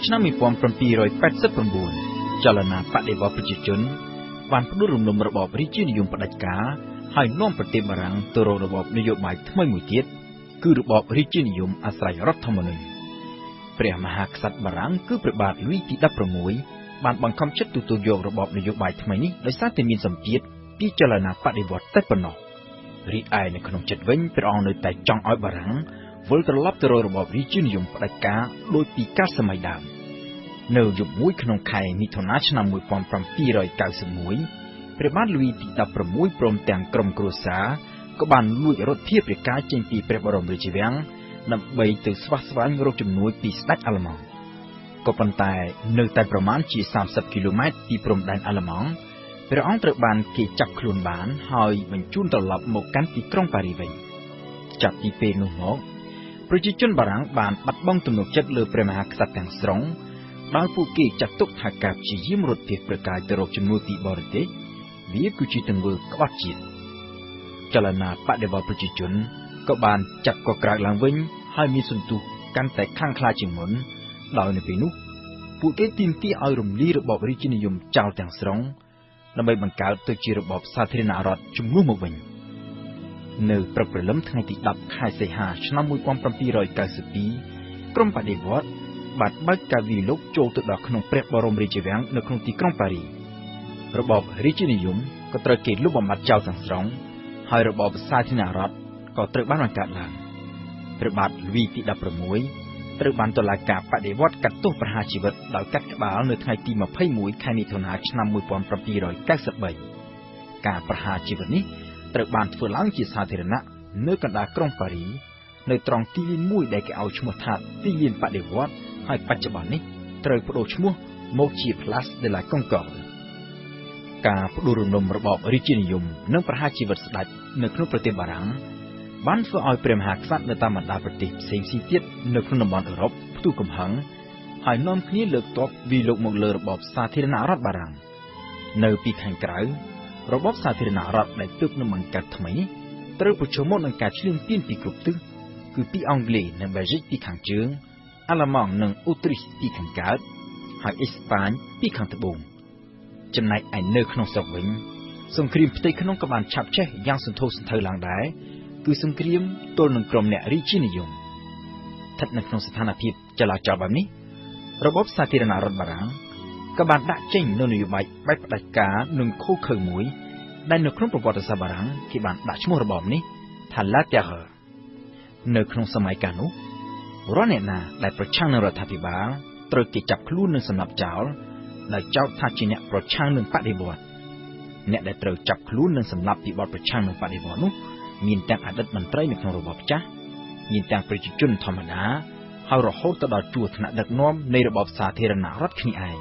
ឆ្នាំ 1789 ចលនាបដិវត្តន៍ប្រជាជនបានផ្ដួលរំលំរបបរាជានិយមផ្ដាច់ការហើយនាំប្រទេសបារាំងទៅរករបបនយោបាយថ្មីមួយទៀតគឺរបបរាជានិយមអាស្រ័យរដ្ឋធម្មនុញ្ញព្រះមហាក្សត្របារាំងគឺព្រះបាទលូយទី16បានបង្ខំចិត្តទទួលយករបបនយោបាយថ្មីនេះដោយសារតែមានសម្ពាធពីចលនាបដិវត្តន៍តែប៉ុណ្ណោះរីឯនៅក្នុងចិត្តវិញព្រះអង្គនៅតែចង់ឲ្យបារាំងវិលត្រឡប់ទៅរករបបរាជានិយមផ្ដាច់ការដោយពីកាលសម័យដើមនៅយប់មួយក្នុងខែមិថុនាឆ្នាំ 1791 ព្រះបាទលូយទី16ព្រមទាំងក្រុមគ្រួសារក៏បានលួចរថភៀបរាជការចេញពីព្រះបរមរាជវាំងដើម្បីទៅស្វះស្វែងរកជំនួយពីស្ដេចអាល្លឺម៉ង់ក៏ប៉ុន្តែនៅតែប្រមាណជា30គីឡូម៉ែត្រពីព្រំដែនអាល្លឺម៉ង់ព្រះអង្គត្រូវបានគេចាប់ខ្លួនបានហើយបញ្ជូនត្រឡប់មកកាន់ទីក្រុងប៉ារីសវិញចាប់ពីពេលនោះមកប្រជាជនបារាំងបានបាត់បង់ទំនុកចិត្តលើព្រះមហាក្សត្រទាំងស្រុងដោយពួកគេចាត់ទុកថាការព្យាយាមរត់ភៀសប្រកាយទៅរកជំនួយពីបរទេសវាគឺជាទង្វើក្បត់ជាតិចលនាបដិវត្តន៍ប្រជាជនក៏បានចាប់កក្រើកឡើងវិញហើយមានសន្ទុះកាន់តែខ្លាំងក្លាជាងមុនដោយនៅពេលនោះពួកគេទាមទារឲ្យរំលាយរបបរាជានិយមចោលទាំងស្រុងដើម្បីបង្កើតទៅជារបបសាធារណរដ្ឋជំនួសមកវិញនៅព្រឹកព្រលឹមថ្ងៃទី10ខែសីហាឆ្នាំ 1792 ក្រុមបដិវត្តន៍បានបើកការវិនិយោគចូលទៅដល់ក្នុងព្រះបរមរាជវាំងនៅក្នុងទីក្រុងប៉ារីសរបបរាជានិយមក៏ត្រូវគេលុបបំបាត់ចោលទាំងស្រុងហើយរបបសាធារណរដ្ឋក៏ត្រូវបានបង្កើតឡើងព្រះបាទលូយទី16ត្រូវបានតុលាការបដិវត្តន៍កាត់ទោសប្រហារជីវិតដោយកាត់ក្បាលនៅថ្ងៃទី21ខែមិថុនាឆ្នាំ 1793 ការប្រហារជីវិតនេះត្រូវបានធ្វើឡើងជាសាធារណៈនៅកណ្ដាលក្រុងប៉ារីសនៅត្រង់ទីលានមួយដែលគេឲ្យឈ្មោះថាទីលានបដិវត្តន៍ហើយបច្ចុប្បន្ននេះត្រូវបដូរឈ្មោះមកជា Place de la Concorde ការផ្ដួលរំលំរបបរាជានិយមនិងប្រហារជីវិតស្ដេចនៅក្នុងប្រទេសបារាំងបានធ្វើឲ្យព្រះមហាក្សត្រនៅតាមបណ្ដាប្រទេសផ្សេងៗទៀតនៅក្នុងតំបន់អឺរ៉ុបផ្ទុះកំហឹងហើយនាំគ្នាលើកទ័ពវាយលុកមកលើរបបសាធារណរដ្ឋបារាំងនៅពីខាងក្រៅរបបសាធារណរដ្ឋដែលទើបនឹងបង្កើតថ្មីនេះត្រូវប្រឈមមុខនឹងការឈ្លានពានពីគ្រប់ទិសគឺពីអង់គ្លេសនិងបែលហ្ស៊ិកពីខាងជើងអាល្លឺម៉ង់និងអូទ្រីសពីខាងកើតហើយអេស្ប៉ាញពីខាងត្បូងចំណែកឯនៅក្នុងស្រុកវិញសង្គ្រាមផ្ទៃក្នុងក៏បានឆាប់ឆេះយ៉ាងសន្ធោសន្ធៅឡើងដែរគឺសង្គ្រាមទល់នឹងក្រុមអ្នករាជានិយមស្ថិតនៅក្នុងស្ថានភាពចលាចលបែបនេះរបបសាធារណរដ្ឋបារាំងក៏បានដាក់ចេញនូវនយោបាយបែបផ្ដាច់ការនិងឃោរឃៅមួយដែលនៅក្នុងប្រវត្តិសាស្ត្របារាំងគេបានដាក់ឈ្មោះរបបនេះថា La Terreur នៅក្នុងសម័យកាលនោះរាល់អ្នកណាដែលប្រឆាំងនឹងរដ្ឋាភិបាលត្រូវគេចាប់ខ្លួននិងសម្លាប់ចោលដោយចោទថាជាអ្នកប្រឆាំងនឹងបដិវត្តន៍អ្នកដែលត្រូវចាប់ខ្លួននិងសម្លាប់ពីបទប្រឆាំងនឹងបដិវត្តន៍នោះមានទាំងអតីតមន្ត្រីនៅក្នុងរបបចាស់មានទាំងប្រជាជនធម្មតាហើយរហូតទៅដល់ជួរថ្នាក់ដឹកនាំនៃរបបសាធារណរដ្ឋគ្នាឯង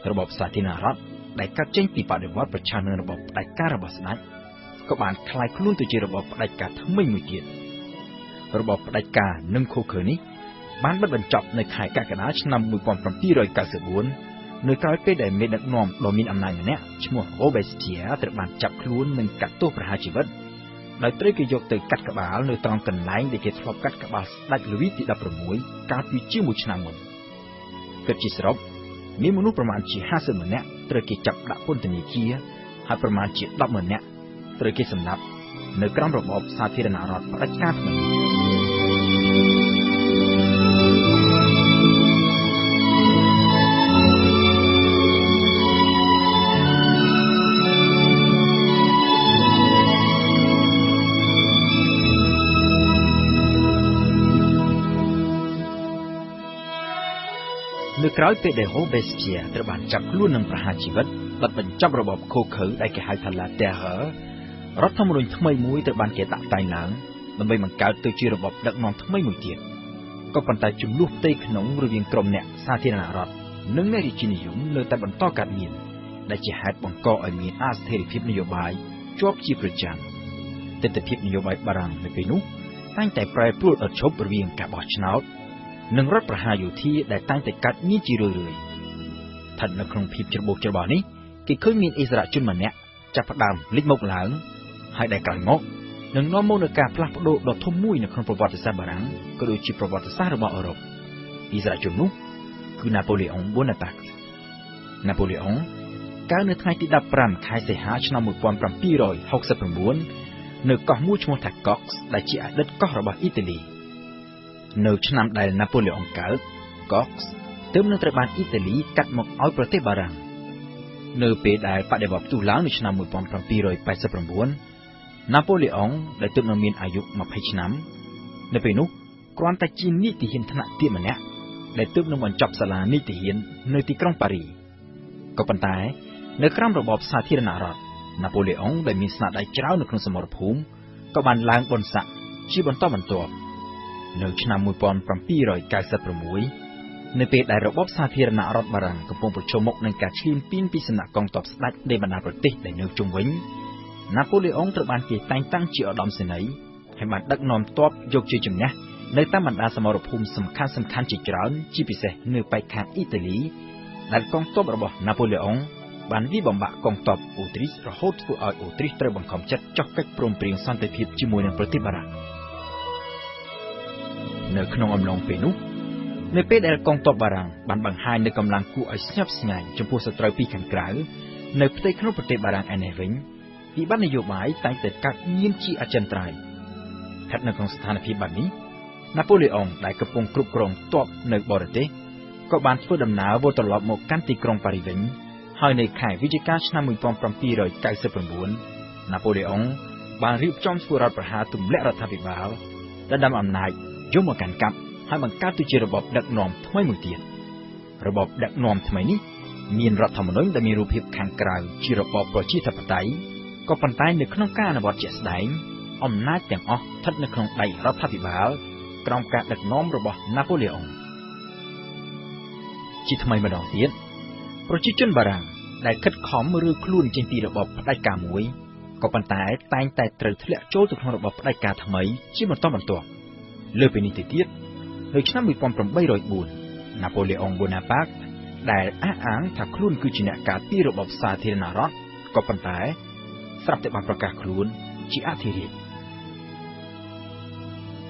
របបសាធារណរដ្ឋដែលកើតចេញពីបដិវត្តន៍ប្រឆាំងនឹងរបបផ្ដាច់ការរបស់ស្ដេចក៏បានคล้ายខ្លួនទៅជារបបផ្ដាច់ការថ្មីមួយទៀតរបបផ្ដាច់ការនិងឃោរឃៅនេះបានបិទបញ្ចប់នៅខែកក្កដាឆ្នាំ 1794 នៅក្រោយពេលដែលមេដឹកនាំដ៏មានអំណាចម្នាក់ឈ្មោះ Robespierre ត្រូវបានចាប់ខ្លួននិងកាត់ទោសប្រហារជីវិតដោយត្រូវគេយកទៅកាត់ក្បាលនៅត្រង់កន្លែងដែលគេធ្លាប់កាត់ក្បាលស្ដេចលូយទី16កាលពីជាង1ឆ្នាំមុនគិតជាសរុបមានមនុស្សប្រមាណជា50ម្នាក់ត្រូវគេចាប់ដាក់ពន្ធនាគារហើយប្រមាណជា100000នាក់ត្រូវគេសម្លាប់នៅក្រោមរបបសាធារណរដ្ឋផ្ដាច់ការថ្មីនៅក្រោយពេលដែល Robespierre ត្រូវបានចាប់ខ្លួននិងប្រហារជីវិតបិទបញ្ចប់របបឃោរឃៅដែលគេហៅថា La Terreur រដ្ឋធម្មនុញ្ញថ្មីមួយត្រូវបានគេដាក់តែងឡើងដើម្បីបង្កើតទៅជារបបដឹកនាំថ្មីមួយទៀតក៏ប៉ុន្តែចំនួនផ្ទៃក្នុងរវាងក្រុមអ្នកសាធារណរដ្ឋនិងអ្នករាជានិយមនៅតែបន្តកើតមានដែលជាហេតុបង្កឲ្យមានអស្ថិរភាពនយោបាយជាប់ជាប្រចាំទិដ្ឋភាពនយោបាយបារាំងនៅពេលនោះតែងតែប្រែប្រួលឥតឈប់រវាងការបោះឆ្នោតនិងរដ្ឋប្រហារយោធាដែលតែងតែកើតមានជារឿយៗស្ថិតនៅក្នុងភាពច្របូកច្របល់នេះគេឃើញមានអិសរាជជនម្នាក់ចាប់ផ្ដើមលេចមុខឡើងហើយដែលក្រោយមកនឹងនាំមកនូវការផ្លាស់ប្ដូរដ៏ធំមួយនៅក្នុងប្រវត្តិសាស្ត្របារាំងក៏ដូចជាប្រវត្តិសាស្ត្ររបស់អឺរ៉ុបអិសរាជជននោះ គឺណាប៉ូឡេអុងបូណាប៉ាតណាប៉ូឡេអុងកើតនៅថ្ងៃទី15ខែសីហាឆ្នាំ1769នៅកោះមួយឈ្មោះថា Cox ដែលជាអតីតកោះរបស់អ៊ីតាលីនៅឆ្នាំដែលណាប៉ូឡេអុងកើត Cox ទើបនឹងត្រូវបានអ៊ីតាលីកាត់មកឲ្យប្រទេសបារាំងនៅពេលដែលបដិវត្តផ្ទុះឡើងនៅឆ្នាំ1789ណាប៉ូឡេអុងដែលទើបនឹងមានអាយុ20ឆ្នាំនៅពេលនោះគ្រាន់តែជានាយទាហានថ្នាក់ទាបម្នាក់ដែលទើបនឹងបញ្ចប់សាលានាយទាហាននៅទីក្រុងប៉ារីក៏ប៉ុន្តែនៅក្រោមរបបសាធារណរដ្ឋណាប៉ូឡេអុងដែលមានស្នាដៃច្រើននៅក្នុងសមរភូមិក៏បានឡើងបុណ្យស័ក្តិជាបន្តបន្ទាប់នៅឆ្នាំ1796នៅពេលដែលរបបសាធារណរដ្ឋបារាំងកំពុងប្រឈមមុខនឹងការឈ្លានពានពីសំណាក់កងទ័ពស្ដេចនៃបណ្ដាប្រទេសដែលនៅជុំវិញណាប៉ូឡេអុងត្រូវបានគេតែងតាំងជាឧត្តមសេនីយ៍ហើយបានដឹកនាំទ័ពយកជ័យជំនះនៅតាមបណ្ដាសមរភូមិសំខាន់ៗជាច្រើនជាពិសេសនៅប៉ែកខាងអ៊ីតាលីដែលកងទ័ពរបស់ណាប៉ូឡេអុងបានវាយបំបាក់កងទ័ពអូទ្រីសរហូតធ្វើឲ្យអូទ្រីសត្រូវបង្ខំចិត្តចុះកិច្ចព្រមព្រៀងសន្តិភាពជាមួយនឹងប្រទេសបារាំងនៅក្នុងអំឡុងពេលនោះនៅពេលដែលកងទ័ពបារាំងបានបង្ហាញនូវកម្លាំងគួរឲ្យស្ញប់ស្ញែងចំពោះសត្រូវពីខាងក្រៅនៅផ្ទៃក្នុងប្រទេសបារាំងឯនេះវិញវិបត្តិនយោបាយតែងតែកើតមានជាអចិន្ត្រៃយ៍ស្ថិតនៅក្នុងស្ថានភាពបែបនេះណាប៉ូឡេអុងដែលកំពុងគ្រប់គ្រងទ័ពនៅបរទេសក៏បានធ្វើដំណើរវិលត្រឡប់មកកាន់ទីក្រុងប៉ារីវិញហើយនៅខែវិច្ឆិកាឆ្នាំ1799ណាប៉ូឡេអុងបានរៀបចំធ្វើរដ្ឋប្រហារទម្លាក់រដ្ឋាភិបាលដែលដើមអំណាចយកមកកាន់កាប់ហើយបង្កើតទៅជារបបដឹកនាំថ្មីមួយទៀតរបបដឹកនាំថ្មីនេះមានរដ្ឋធម្មនុញ្ញដែលមានរូបភាពខាងក្រៅជារបបប្រជាធិបតេយ្យក៏ប៉ុន្តែនៅក្នុងការអនុវត្តជាក់ស្ដែងអំណាចទាំងអស់ស្ថិតនៅក្នុងដៃរដ្ឋាភិបាលក្រោមការដឹកនាំរបស់ណាប៉ូឡេអុងជាថ្មីម្ដងទៀតប្រជាជនបារាំងដែលខិតខំឬខ្លួនចេញពីរបបផ្ដាច់ការមួយក៏ប៉ុន្តែតែងតែត្រូវធ្លាក់ចូលទៅក្នុងរបបផ្ដាច់ការថ្មីជាបន្តបន្ទាប់លើពីនេះទៅទៀតនៅឆ្នាំ1804ណាប៉ូឡេអុងបូណាប៉ាតដែលអះអាងថាខ្លួនគឺជាអ្នកការពាររបបសាធារណរដ្ឋក៏ប៉ុន្តែស្រាប់តែបានប្រកាសខ្លួនជាអធិរាជ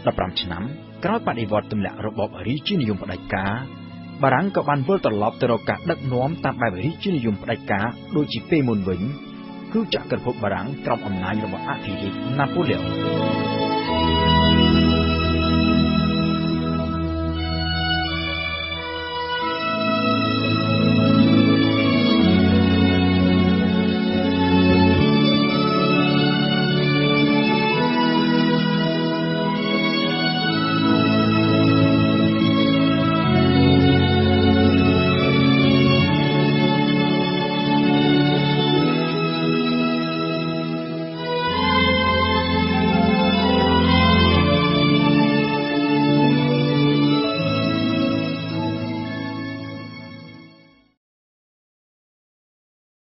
15ឆ្នាំក្រោយបដិវត្តទម្លាក់របបរាជានិយមផ្ដាច់ការបារាំងក៏បានវិលត្រឡប់ទៅរកការដឹកនាំតាមបែបរាជានិយមផ្ដាច់ការដូចជាពេលមុនវិញគឺចក្រភពបារាំងក្រោមអំណាចរបស់អធិរាជណាប៉ូឡេអុង